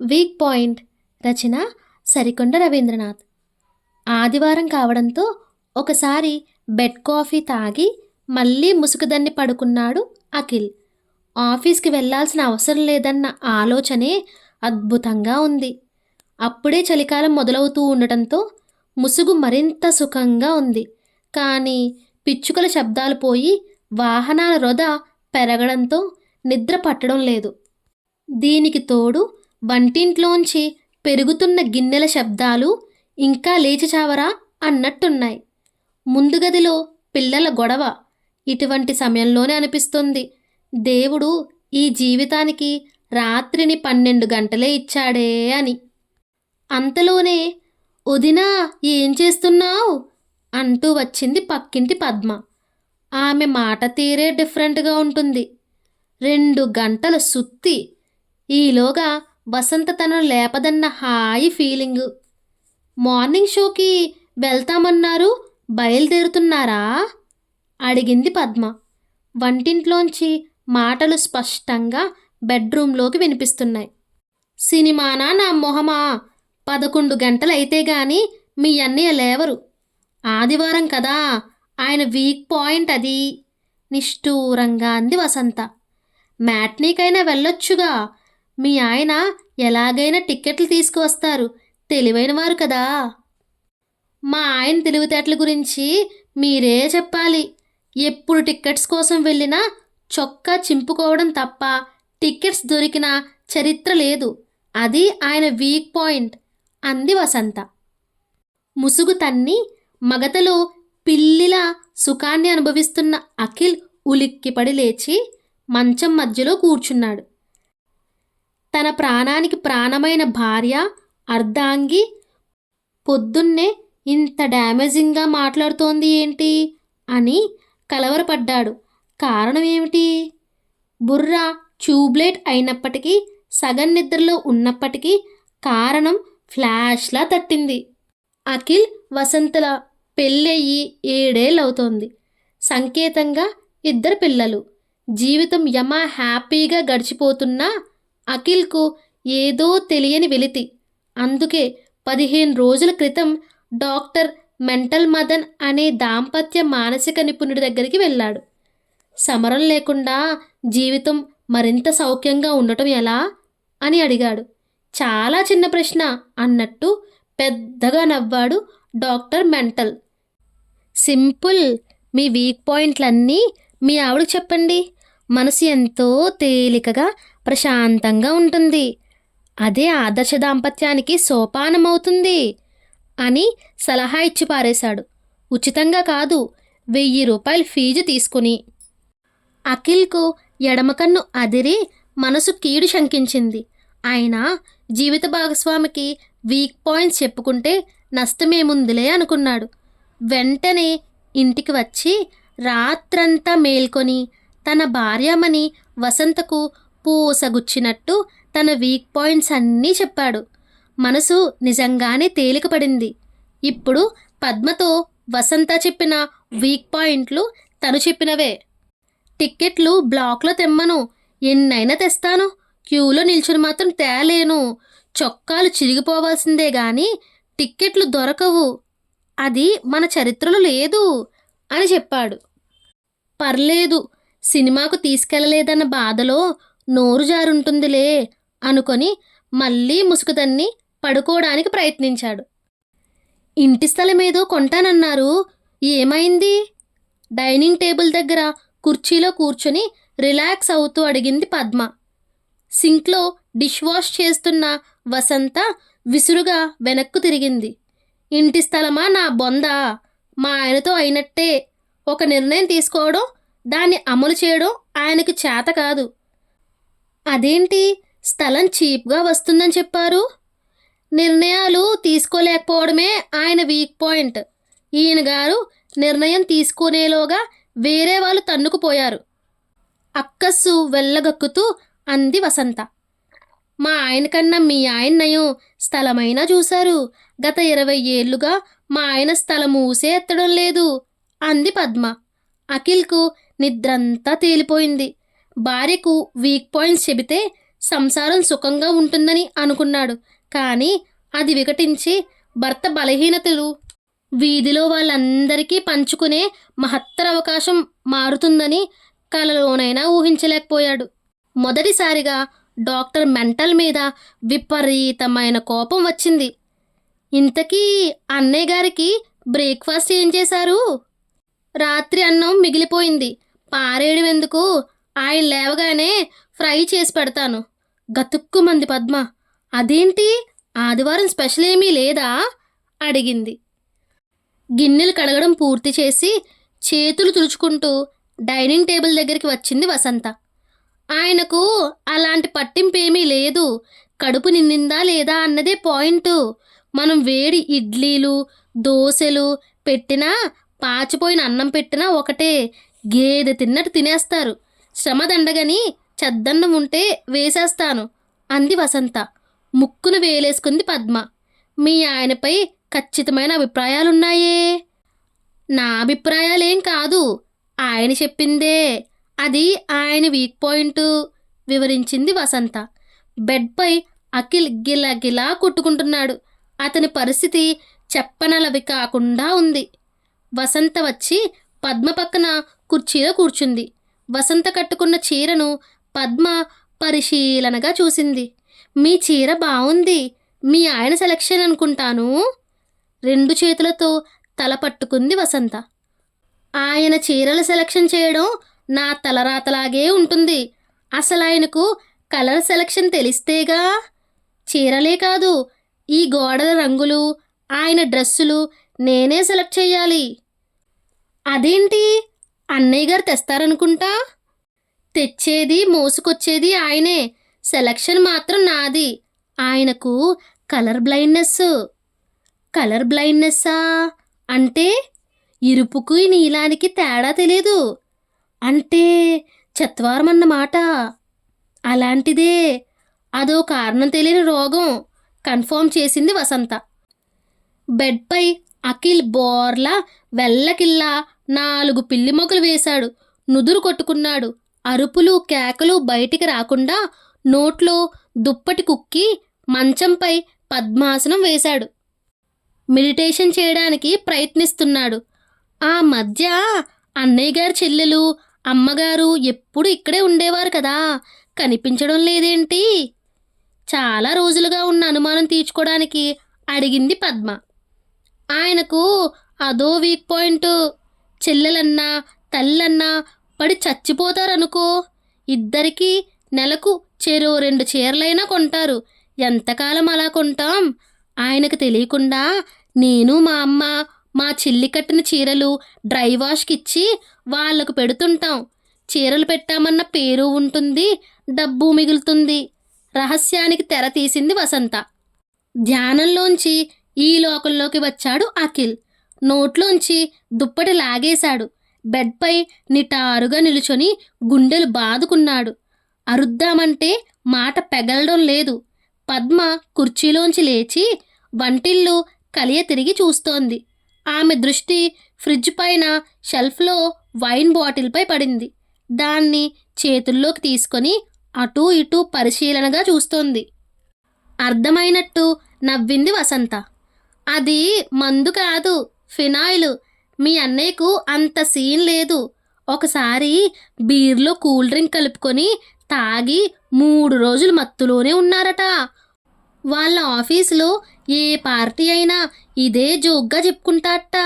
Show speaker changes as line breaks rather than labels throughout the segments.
Weak point రచన సరికొండ రవీంద్రనాథ్. ఆదివారం కావడంతో ఒకసారి బెడ్ కాఫీ తాగి మళ్ళీ ముసుగుదన్ని పడుకున్నాడు అఖిల్. ఆఫీస్కి వెళ్ళాల్సిన అవసరం లేదన్న ఆలోచనే అద్భుతంగా ఉంది. అప్పుడే చలికాలం మొదలవుతూ ఉండటంతో ముసుగు మరింత సుఖంగా ఉంది. కానీ పిచ్చుకల శబ్దాలు పోయి వాహనాల రొద పెరగడంతో నిద్ర పట్టడం లేదు. దీనికి తోడు వంటింట్లోంచి పెరుగుతున్న గిన్నెల శబ్దాలు ఇంకా లేచి చావరా అన్నట్టున్నాయి. ముందు గదిలో పిల్లల గొడవ. ఇటువంటి సమయంలోనే అనిపిస్తుంది దేవుడు ఈ జీవితానికి రాత్రిని 12 గంటలే ఇచ్చాడే అని. అంతలోనే వదినా ఏం చేస్తున్నావు అంటూ వచ్చింది పక్కింటి పద్మ. ఆమె మాట తీరే డిఫరెంట్గా ఉంటుంది. 2 గంటల సుత్తి. ఈలోగా వసంత తనను లేపదన్న హాయి ఫీలింగు. మార్నింగ్ షోకి వెళ్తామన్నారు, బయలుదేరుతున్నారా అడిగింది పద్మ. వంటింట్లోంచి మాటలు స్పష్టంగా బెడ్రూమ్లోకి వినిపిస్తున్నాయి. సినిమానా నా మొహమా, 11 గంటలైతే గాని మీ అన్నయ్య లేవరు. ఆదివారం కదా, ఆయన వీక్ పాయింట్ అది నిష్ఠూరంగా అంది వసంత. మ్యాట్నీకైనా వెళ్ళొచ్చుగా, మీ ఆయన ఎలాగైనా టిక్కెట్లు తీసుకువస్తారు, తెలివైనవారు కదా. మా ఆయన తెలివితేటల గురించి మీరే చెప్పాలి. ఎప్పుడు టిక్కెట్స్ కోసం వెళ్ళినా చొక్కా చింపుకోవడం తప్ప టిక్కెట్స్ దొరికిన చరిత్ర లేదు. అది ఆయన వీక్ పాయింట్ అంది వసంత. ముసుగు తన్ని మగతలో పిల్లిలా సుఖాన్ని అనుభవిస్తున్న అఖిల్ ఉలిక్కిపడి లేచి మంచం మధ్యలో కూర్చున్నాడు. తన ప్రాణానికి ప్రాణమైన భార్య అర్ధాంగి పొద్దున్నే ఇంత డ్యామేజింగ్గా మాట్లాడుతోంది ఏంటి అని కలవరపడ్డాడు. కారణం ఏమిటి? బుర్ర ట్యూబ్లైట్ అయినప్పటికీ, సగం నిద్రలో ఉన్నప్పటికీ కారణం ఫ్లాష్లా తట్టింది. అఖిల్ వసంతల పెళ్ళయ్యి 7 ఏళ్ళవుతోంది. సంకేతంగా 2 పిల్లలు. జీవితం యమా హ్యాపీగా గడిచిపోతున్నా అఖిల్కు ఏదో తెలియని వెలితి. అందుకే 15 రోజుల క్రితం డాక్టర్ మెంటల్ మదన్ అనే దాంపత్య మానసిక నిపుణుడి దగ్గరికి వెళ్ళాడు. సమరం లేకుండా జీవితం మరింత సౌఖ్యంగా ఉండటం ఎలా అని అడిగాడు. చాలా చిన్న ప్రశ్న అన్నట్టు పెద్దగా నవ్వాడు డాక్టర్ మెంటల్. సింపుల్, మీ వీక్ పాయింట్లన్నీ మీ ఆవిడకు చెప్పండి. మనసు ఎంతో తేలికగా ప్రశాంతంగా ఉంటుంది. అదే ఆదర్శ దాంపత్యానికి సోపానమవుతుంది అని సలహా ఇచ్చి పారేశాడు. ఉచితంగా కాదు, 1000 రూపాయలు ఫీజు తీసుకుని. అఖిల్కు ఎడమకన్ను అదిరి మనసు కీడు శంకించింది. అయినా జీవిత భాగస్వామికి వీక్ పాయింట్స్ చెప్పుకుంటే నష్టమేముందిలే అనుకున్నాడు. వెంటనే ఇంటికి వచ్చి రాత్రంతా మేల్కొని తన భార్యమని వసంతకు పూసగుచ్చినట్టు తన వీక్ పాయింట్స్ అన్నీ చెప్పాడు. మనసు నిజంగానే తేలికపడింది. ఇప్పుడు పద్మతో వసంత చెప్పిన వీక్ పాయింట్లు తను చెప్పినవే. టిక్కెట్లు బ్లాక్లో తెమ్మను, ఎన్నైనా తెస్తాను. క్యూలో నిల్చుని మాత్రం తేలేను. చొక్కాలు చిరిగిపోవాల్సిందే గాని టిక్కెట్లు దొరకవు. అది మన చరిత్రలో లేదు అని చెప్పాడు. పర్లేదు, సినిమాకు తీసుకెళ్లలేదన్న బాధలో నోరు జారుంటుందిలే అనుకొని మళ్ళీ ముసుగుదన్ని పడుకోవడానికి ప్రయత్నించాడు. ఇంటి స్థలమేదో కొంటానన్నారు, ఏమైంది? డైనింగ్ టేబుల్ దగ్గర కుర్చీలో కూర్చొని రిలాక్స్ అవుతూ అడిగింది పద్మ. సింక్లో డిష్ వాష్ చేస్తున్న వసంత విసురుగా వెనక్కు తిరిగింది. ఇంటి స్థలమా నా బొందా, మా ఆయనతో అయినట్టే. ఒక నిర్ణయం తీసుకోవడం, దాన్ని అమలు చేయడం ఆయనకు చేత కాదు. అదేంటి, స్థలం చీప్గా వస్తుందని చెప్పారు? నిర్ణయాలు తీసుకోలేకపోవడమే ఆయన వీక్ పాయింట్. ఈయన గారు నిర్ణయం తీసుకునేలోగా వేరే వాళ్ళు తన్నుకుపోయారు అక్కస్సు వెళ్ళగక్కుతూ అంది వసంత. మా ఆయన కన్నా మీ ఆయన నయం, స్థలమైనా చూశారు. గత 20 ఏళ్లుగా మా ఆయన స్థలం ఊసే ఎత్తడం లేదు అంది పద్మ. అఖిల్కు నిద్రంతా తేలిపోయింది. భార్యకు వీక్ పాయింట్స్ చెబితే సంసారం సుఖంగా ఉంటుందని అనుకున్నాడు. కానీ అది వికటించి భర్త బలహీనతలు వీధిలో వాళ్ళందరికీ పంచుకునే మహత్తర అవకాశం మారుతుందని కలలోనైనా ఊహించలేకపోయాడు. మొదటిసారిగా డాక్టర్ మెంటల్ మీద విపరీతమైన కోపం వచ్చింది. ఇంతకీ అన్నయ్య గారికి బ్రేక్ఫాస్ట్ ఏం చేశారు? రాత్రి అన్నం మిగిలిపోయింది, పారేయడం ఎందుకు? ఆయన లేవగానే ఫ్రై చేసి పెడతాను. గతుక్కుమంది పద్మ. అదేంటి, ఆదివారం స్పెషల్ ఏమీ లేదా? అడిగింది. గిన్నెలు కడగడం పూర్తి చేసి చేతులు తుడుచుకుంటూ డైనింగ్ టేబుల్ దగ్గరికి వచ్చింది వసంత. ఆయనకు అలాంటి పట్టింపేమీ లేదు. కడుపు నిండిందా లేదా అన్నదే పాయింట్. మనం వేడి ఇడ్లీలు దోశలు పెట్టినా పాచిపోయిన అన్నం పెట్టినా ఒకటే. గేదె తిన్నట్టు తినేస్తారు. శ్రమ దండగని చద్దన్నం ఉంటే వేసేస్తాను అంది వసంత. ముక్కును వేలేసుకుంది పద్మ. మీ ఆయనపై ఖచ్చితమైన అభిప్రాయాలున్నాయే? నా అభిప్రాయాలేం కాదు, ఆయన చెప్పిందే. అది ఆయన వీక్ పాయింట్ వివరించింది వసంత. బెడ్పై అఖిల్ గిలగిలా కొట్టుకుంటున్నాడు. అతని పరిస్థితి చెప్పనలవి కాకుండా ఉంది. వసంత వచ్చి పద్మ పక్కన కుర్చీలో కూర్చుంది. వసంత కట్టుకున్న చీరను పద్మ పరిశీలనగా చూసింది. మీ చీర బాగుంది, మీ ఆయన సెలక్షన్ అనుకుంటాను. రెండు చేతులతో తల పట్టుకుంది వసంత. ఆయన చీరల సెలక్షన్ చేయడం నా తలరాతలాగే ఉంటుంది. అసలు ఆయనకు కలర్ సెలక్షన్ తెలిస్తేగా. చీరలే కాదు, ఈ గోడల రంగులు, ఆయన డ్రెస్సులు నేనే సెలెక్ట్ చేయాలి. అదేంటి, అన్నయ్య గారు తెస్తారనుకుంటా. తెచ్చేది మోసుకొచ్చేది ఆయనే, సెలక్షన్ మాత్రం నాది. ఆయనకు కలర్ బ్లైండ్నెస్. కలర్ బ్లైండ్నెస్సా? అంటే ఇరుపుకి నీలానికి తేడా తెలీదు అంటే చత్వారం అన్నమాట. అలాంటిదే, అదో కారణం తెలియని రోగం కన్ఫర్మ్ చేసింది వసంత. బెడ్పై అఖిల్ బోర్లా వెల్లకిల్లా 4 పిల్లి మొగలు వేశాడు. నుదురు కొట్టుకున్నాడు. అరుపులు కేకలు బయటికి రాకుండా నోట్లో దుప్పటి కుక్కి మంచంపై పద్మాసనం వేశాడు. మెడిటేషన్ చేయడానికి ప్రయత్నిస్తున్నాడు. ఆ మధ్య అన్నయ్య గారి చెల్లెలు అమ్మగారు ఎప్పుడు ఇక్కడే ఉండేవారు కదా, కనిపించడం లేదేంటి? చాలా రోజులుగా ఉన్న అనుమానం తీర్చుకోవడానికి అడిగింది పద్మ. ఆయనకు అదో వీక్ పాయింట్. చెల్లెలన్నా తల్లన్నా పడి చచ్చిపోతారనుకో. ఇద్దరికీ నెలకు చెరో 2 చీరలైనా కొంటారు. ఎంతకాలం అలా కొంటాం? ఆయనకు తెలియకుండా నేను మా అమ్మ మా చెల్లి కట్టిన చీరలు డ్రై వాష్కి ఇచ్చి వాళ్లకు పెడుతుంటాం. చీరలు పెట్టామన్న పేరు ఉంటుంది, డబ్బు మిగులుతుంది. రహస్యానికి తెర తీసింది వసంత. ధ్యానంలోంచి ఈ లోకంలోకి వచ్చాడు అఖిల్. నోట్లోంచి దుప్పటి లాగేశాడు. బెడ్పై నిటారుగా నిలుచొని గుండెలు బాదుకున్నాడు. అరుద్దామంటే మాట పెగలడం లేదు. పద్మ కుర్చీలోంచి లేచి వంటిల్లు కలియ తిరిగి చూస్తోంది. ఆమె దృష్టి ఫ్రిడ్జ్ పైన షెల్ఫ్లో వైన్ బాటిల్పై పడింది. దాన్ని చేతుల్లోకి తీసుకొని అటూ ఇటూ పరిశీలనగా చూస్తోంది. అర్థమైనట్టు నవ్వింది వసంత. అది మందు కాదు, ఫినాయిల్. మీ అన్నయ్యకు అంత సీన్ లేదు. ఒకసారి బీర్లో కూల్ డ్రింక్ కలుపుకొని తాగి 3 రోజులు మత్తులోనే ఉన్నారట. వాళ్ళ ఆఫీసులో ఏ పార్టీ అయినా ఇదే జోక్గా చెప్పుకుంటారట.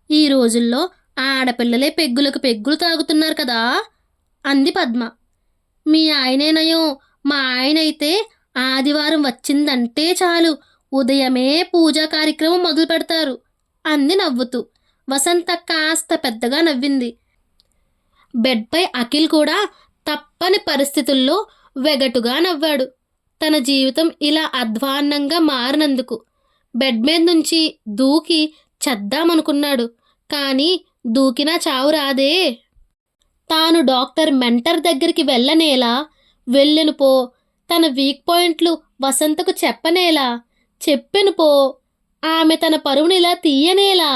ఈ రోజుల్లో ఆడపిల్లలే పెగ్గులకు పెగ్గులు తాగుతున్నారు కదా అంది పద్మ. మీ ఆయనేనయం, మా ఆయన అయితే ఆదివారం వచ్చిందంటే చాలు ఉదయమే పూజా కార్యక్రమం మొదలు పెడతారు అంది నవ్వుతూ. వసంత కాస్త పెద్దగా నవ్వింది. బెడ్పై అఖిల్ కూడా తప్పని పరిస్థితుల్లో వెగటుగా నవ్వాడు. తన జీవితం ఇలా అధ్వాన్నంగా మారినందుకు. బెడ్ మీద నుంచి దూకి చద్దామనుకున్నాడు. కానీ దూకినా చావు రాదే. తాను డాక్టర్ మెంటర్ దగ్గరికి వెళ్ళనేలా? వెళ్ళను పో. తన వీక్ పాయింట్లు వసంతకు చెప్పనేలా? చెప్పెను పో. ఆమె తన పరువునిలా తీయనేలా?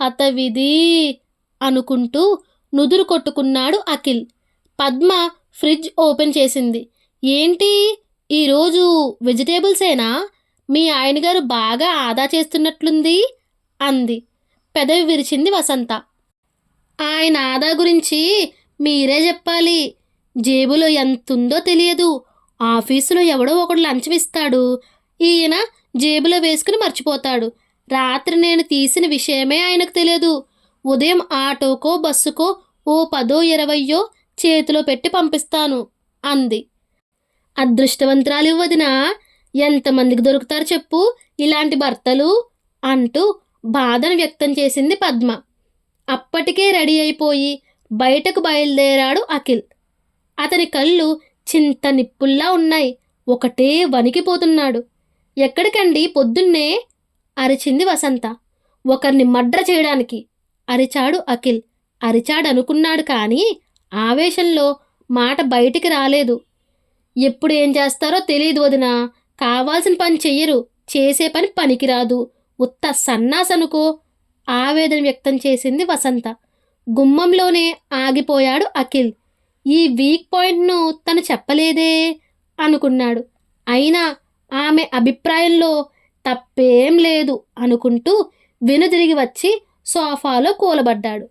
హతవిధి అనుకుంటూ నుదురు కొట్టుకున్నాడు అఖిల్. పద్మ ఫ్రిడ్జ్ ఓపెన్ చేసింది. ఏంటి ఈరోజు వెజిటేబుల్సేనా? మీ ఆయన గారు బాగా ఆదా చేస్తున్నట్లుంది అంది. పెదవి విరిచింది వసంత. ఆయన ఆదా గురించి మీరే చెప్పాలి. జేబులో ఎంతుందో తెలియదు. ఆఫీసులో ఎవడో ఒకడు లంచం ఇస్తాడు. ఈయన జేబులో వేసుకుని మర్చిపోతాడు. రాత్రి నేను తీసిన విషయమే ఆయనకు తెలియదు. ఉదయం ఆటోకో బస్సుకో ఓ 10-20 చేతిలో పెట్టి పంపిస్తాను అంది. అదృష్టవంతురాలి వదినా, ఎంతమందికి దొరుకుతారు చెప్పు ఇలాంటి భర్తలు అంటూ బాధను వ్యక్తం చేసింది పద్మ. అప్పటికే రెడీ అయిపోయి బయటకు బయలుదేరాడు అఖిల్. అతని కళ్ళు చింత నిప్పుల్లా ఉన్నాయి. ఒకటే వణికిపోతున్నాడు. ఎక్కడికండి పొద్దున్నే అరిచింది వసంత. ఒకరిని మర్డర్ చేయడానికి అరిచాడు అఖిల్. అరిచాడనుకున్నాడు కానీ ఆవేశంలో మాట బయటికి రాలేదు. ఎప్పుడు ఏం చేస్తారో తెలియదు వదినా. కావాల్సిన పని చెయ్యరు, చేసే పని పనికిరాదు, ఉత్త సన్నాసనుకో ఆవేదన వ్యక్తం చేసింది వసంత. గుమ్మంలోనే ఆగిపోయాడు అఖిల్. ఈ వీక్ పాయింట్ను తను చెప్పలేదే అనుకున్నాడు. అయినా ఆమె అభిప్రాయంలో తప్పేం లేదు అనుకుంటూ వెనుదిరిగి వచ్చి సోఫాలో కూలబడ్డాడు.